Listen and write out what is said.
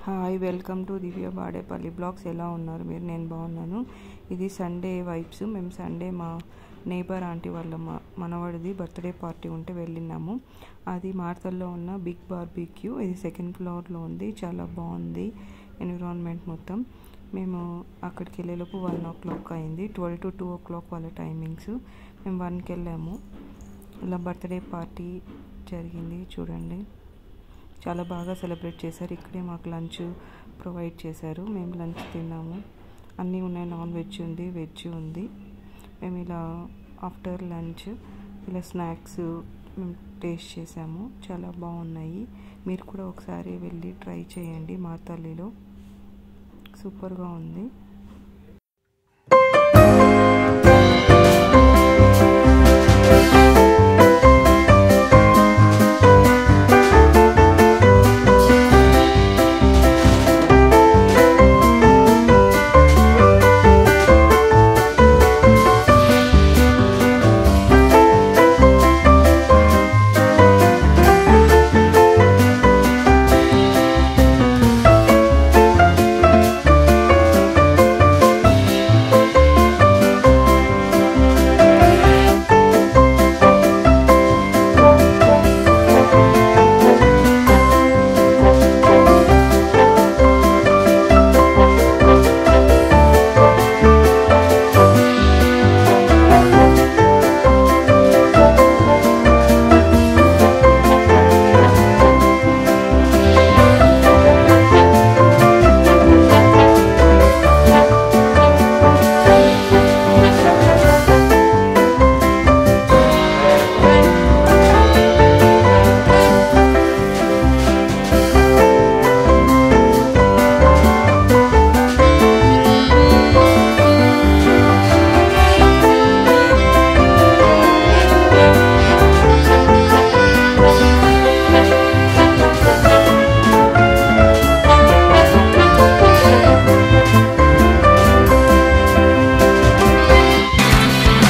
Hi, welcome to Divya Badepalli blogs. ఎలా ఉన్నారు మీరు? నేను బాగున్నాను. ఇది సండే వైబ్స్. మేము సండే మా నేబర్ ఆంటీ వాళ్ళ మనవాడిది బర్త్డే పార్టీ ఉంటే వెళ్ళినాము. అది మార్తల్లో ఉన్న బిగ్ బార్బీక్యూ. ఇది సెకండ్ ఫ్లోర్లో ఉంది. చాలా బాగుంది ఎన్విరాన్మెంట్ మొత్తం. మేము అక్కడికి వెళ్ళేలోపు 1 o'clock అయింది. 12 to 2 o'clock వాళ్ళ టైమింగ్స్. మేము 1కి వెళ్ళాము. ఇలా బర్త్డే పార్టీ జరిగింది. చూడండి, చాలా బాగా సెలబ్రేట్ చేశారు. ఇక్కడే మాకు లంచ్ ప్రొవైడ్ చేశారు. మేము లంచ్ తిన్నాము. అన్నీ ఉన్నాయి. నాన్ వెజ్ ఉంది, వెజ్ ఉంది. మేము ఇలా ఆఫ్టర్ లంచ్ ఇలా స్నాక్స్ మేము టేస్ట్ చేసాము. చాలా బాగున్నాయి. మీరు కూడా ఒకసారి వెళ్ళి ట్రై చేయండి. మార్తల్లిలో సూపర్గా ఉంది.